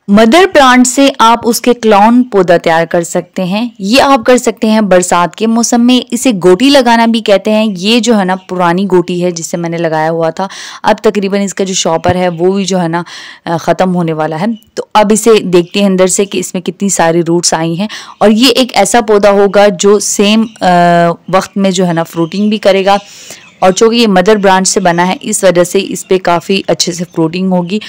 Mother plant से आप उसके क्लोन पौधा तैयार कर सकते हैं। ये आप कर सकते हैं बरसात के मौसम में। इसे गोटी लगाना भी कहते हैं। ये जो है ना पुरानी गोटी है जिससे मैंने लगाया हुआ था। अब तकरीबन इसका जो शॉपर है वो भी जो है ना ख़त्म होने वाला है। तो अब इसे देखते हैं अंदर से कि इसमें कितनी सारी रूट्स आई हैं। और ये एक ऐसा पौधा होगा जो सेम वक्त में जो है ना फ्रूटिंग भी करेगा। और चूँकि ये मदर ब्रांच से बना है इस वजह से इस पर काफ़ी अच्छे से फ्रूटिंग होगी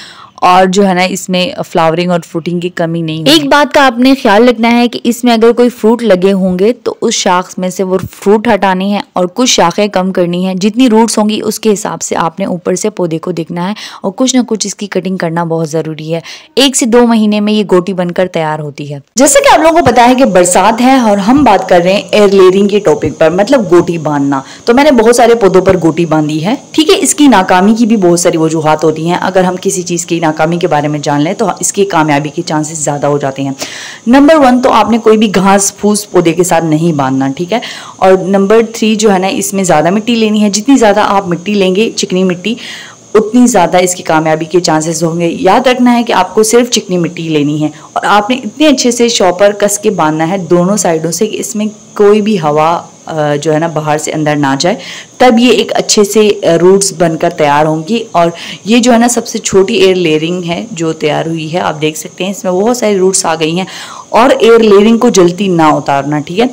और जो है ना इसमें फ्लावरिंग और फ्रूटिंग की कमी नहीं होगी। एक बात का आपने ख्याल रखना है कि इसमें अगर कोई फ्रूट लगे होंगे तो उस शाख में से वो फ्रूट हटाने हैं और कुछ शाखें कम करनी है। जितनी रूट्स होंगी उसके हिसाब से आपने ऊपर से पौधे को देखना है और कुछ ना कुछ इसकी कटिंग करना बहुत ज़रूरी है। 1 से 2 महीने में ये गोटी बनकर तैयार होती है। जैसे कि आप लोगों को पता है कि बरसात है और हम बात कर रहे हैं एयर लेयरिंग के टॉपिक पर, मतलब गोटी बांधना। तो मैंने बहुत सारे पौधों पर गोटी बांधी है, ठीक है। इसकी नाकामी की भी बहुत सारी वजूहात होती हैं। अगर हम किसी चीज़ की नाकामी के बारे में जान लें तो इसकी कामयाबी के चांसेस ज़्यादा हो जाते हैं। नंबर 1 तो आपने कोई भी घास फूस पौधे के साथ नहीं बांधना, ठीक है। और नंबर 3 जो है ना इसमें ज़्यादा मिट्टी लेनी है। जितनी ज़्यादा आप मिट्टी लेंगे, चिकनी मिट्टी, उतनी ज़्यादा इसकी कामयाबी के चांसेस होंगे। याद रखना है कि आपको सिर्फ चिकनी मिट्टी लेनी है और आपने इतने अच्छे से शॉपर कस के बांधना है दोनों साइडों से कि इसमें कोई भी हवा जो है ना बाहर से अंदर ना जाए, तब ये एक अच्छे से रूट्स बनकर तैयार होंगी। और ये जो है ना सबसे छोटी एयर लेयरिंग है जो तैयार हुई है। आप देख सकते हैं इसमें बहुत सारी रूट्स आ गई हैं। और एयर लेयरिंग को जल्दी ना उतारना, ठीक है।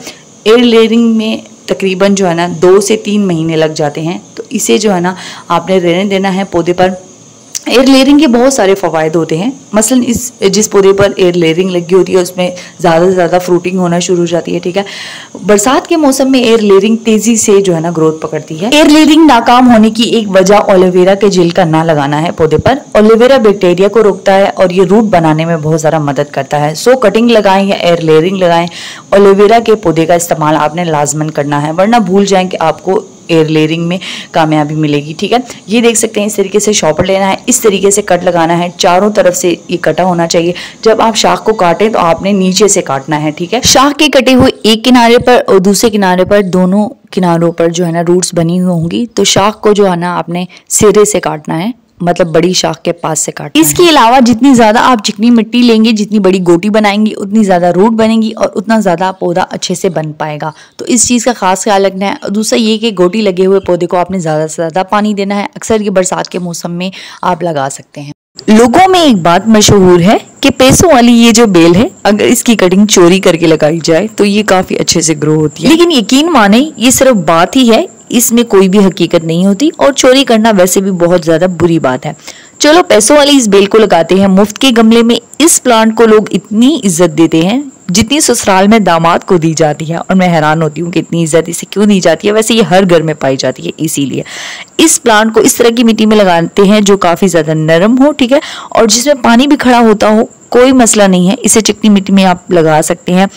एयर लेयरिंग में तकरीबन जो है ना 2 से 3 महीने लग जाते हैं। तो इसे जो है ना आपने रहने देना है पौधे पर। एयर लेयरिंग के बहुत सारे फ़वायद होते हैं। मसलन जिस पौधे पर एयर लेयरिंग लगी होती है उसमें ज़्यादा से ज़्यादा फ्रूटिंग होना शुरू हो जाती है, ठीक है। बरसात के मौसम में एयर लेयरिंग तेज़ी से जो है ना ग्रोथ पकड़ती है। एयर लेयरिंग नाकाम होने की एक वजह एलोवेरा के जेल का ना लगाना है पौधे पर। एलोवेरा बैक्टीरिया को रोकता है और ये रूट बनाने में बहुत ज़्यादा मदद करता है। सो कटिंग लगाएं या एयर लेयरिंग लगाएं, एलोवेरा के पौधे का इस्तेमाल आपने लाजमन करना है, वरना भूल जाएं कि आपको एयर लेयरिंग में कामयाबी मिलेगी, ठीक है। ये देख सकते हैं इस तरीके से शॉपर लेना है, इस तरीके से कट लगाना है। चारों तरफ से ये कटा होना चाहिए। जब आप शाख को काटें तो आपने नीचे से काटना है, ठीक है। शाख के कटे हुए एक किनारे पर और दूसरे किनारे पर, दोनों किनारों पर जो है ना रूट्स बनी हुई होंगी। तो शाख को जो है ना आपने सिरे से काटना है, मतलब बड़ी शाख के पास से काटना है। इसके अलावा जितनी ज्यादा आप चिकनी मिट्टी लेंगे, जितनी बड़ी गोटी बनाएंगी, उतनी ज्यादा रूट बनेगी और उतना ज्यादा पौधा अच्छे से बन पाएगा। तो इस चीज का खास ख्याल रखना है। और दूसरा ये कि गोटी लगे हुए पौधे को आपने ज्यादा से ज्यादा पानी देना है। अक्सर ये बरसात के मौसम में आप लगा सकते हैं। लोगों में एक बात मशहूर है कि पैसों वाली ये जो बेल है, अगर इसकी कटिंग चोरी करके लगाई जाए तो ये काफी अच्छे से ग्रो होती है। लेकिन यकीन माने ये सिर्फ बात ही है, इसमें कोई भी हकीकत नहीं होती और चोरी करना वैसे भी बहुत ज्यादा बुरी बात है। चलो पैसों वाली इस बेल को लगाते हैं मुफ्त के गमले में। इस प्लांट को लोग इतनी इज्जत देते हैं जितनी ससुराल में दामाद को दी जाती है, और मैं हैरान होती हूँ कि इतनी इज्जत इसे क्यों दी जाती है। वैसे ये हर घर में पाई जाती है। इसीलिए इस प्लांट को इस तरह की मिट्टी में लगाते हैं जो काफी ज्यादा नरम हो, ठीक है, और जिसमें पानी भी खड़ा होता हो, कोई मसला नहीं है। इसे चिकनी मिट्टी में आप लगा सकते हैं।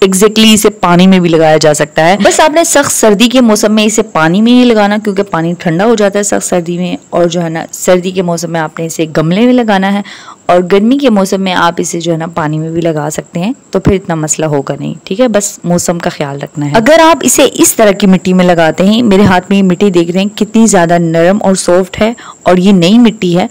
एग्जैक्टली इसे पानी में भी लगाया जा सकता है। बस आपने सख्त सर्दी के मौसम में इसे पानी में ही लगाना, क्योंकि पानी ठंडा हो जाता है सख्त सर्दी में। और जो है ना सर्दी के मौसम में आपने इसे गमले में लगाना है, और गर्मी के मौसम में आप इसे जो है ना पानी में भी लगा सकते हैं। तो फिर इतना मसला होगा नहीं, ठीक है। बस मौसम का ख्याल रखना है। अगर आप इसे इस तरह की मिट्टी में लगाते हैं, मेरे हाथ में ये मिट्टी देख रहे हैं कितनी ज्यादा नरम और सॉफ्ट है, और ये नई मिट्टी है,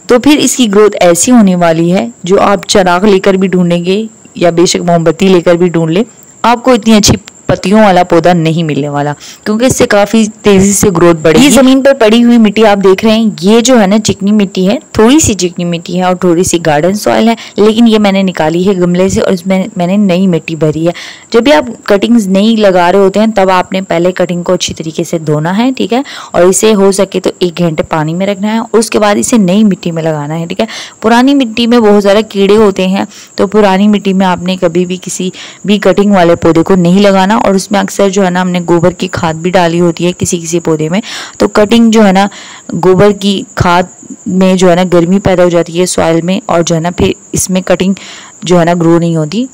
तो फिर इसकी ग्रोथ ऐसी होने वाली है जो आप चिराग लेकर भी ढूंढेंगे या बेशक मोमबत्ती लेकर भी ढूंढ ले, आपको इतनी अच्छी पत्तियों वाला पौधा नहीं मिलने वाला, क्योंकि इससे काफी तेजी से ग्रोथ बढ़ेगी। ये जमीन पर पड़ी हुई मिट्टी आप देख रहे हैं, ये जो है ना चिकनी मिट्टी है, थोड़ी सी चिकनी मिट्टी है और थोड़ी सी गार्डन सॉइल है, लेकिन ये मैंने निकाली है गमले से और इसमें मैंने नई मिट्टी भरी है। जब भी आप कटिंग्स नई लगा रहे होते हैं तब आपने पहले कटिंग को अच्छी तरीके से धोना है, ठीक है, और इसे हो सके तो 1 घंटे पानी में रखना है और उसके बाद इसे नई मिट्टी में लगाना है, ठीक है। पुरानी मिट्टी में बहुत ज़्यादा कीड़े होते हैं, तो पुरानी मिट्टी में आपने कभी भी किसी भी कटिंग वाले पौधे को नहीं लगाना। और उसमें अक्सर जो है ना हमने गोबर की खाद भी डाली होती है किसी किसी पौधे में, तो कटिंग जो है ना गोबर की खाद में जो है ना गर्मी पैदा हो जाती है सॉइल में, और जो है ना फिर इसमें कटिंग जो है ना ग्रो नहीं होती।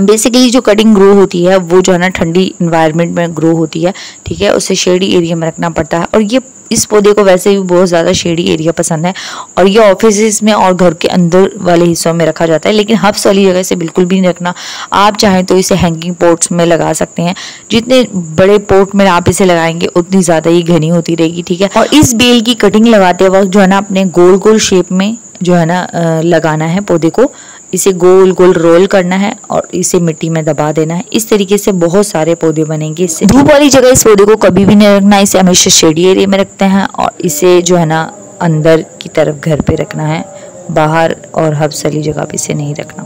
बेसिकली जो कटिंग ग्रो होती है वो जो है ना ठंडी इन्वायरमेंट में ग्रो होती है, ठीक है, उसे शेडी एरिया में रखना पड़ता है। और ये इस पौधे को वैसे भी बहुत ज़्यादा शेडी एरिया पसंद है और ये ऑफिस में और घर के अंदर वाले हिस्सों में रखा जाता है, लेकिन हब्स वाली जगह से बिल्कुल भी नहीं रखना। आप चाहें तो इसे हैंगिंग पॉट्स में लगा सकते हैं। जितने बड़े पॉट में आप इसे लगाएंगे उतनी ज़्यादा ही घनी होती रहेगी, ठीक है। और इस बेल की कटिंग लगाते वक्त जो है ना अपने गोल गोल शेप में जो है ना लगाना है पौधे को। इसे गोल गोल रोल करना है और इसे मिट्टी में दबा देना है। इस तरीके से बहुत सारे पौधे बनेंगे इससे। धूप वाली जगह इस पौधे को कभी भी नहीं रखना, इसे हमेशा शेडी एरिया में रखते हैं और इसे जो है ना अंदर की तरफ घर पे रखना है, बाहर और हब्स वाली जगह पे इसे नहीं रखना।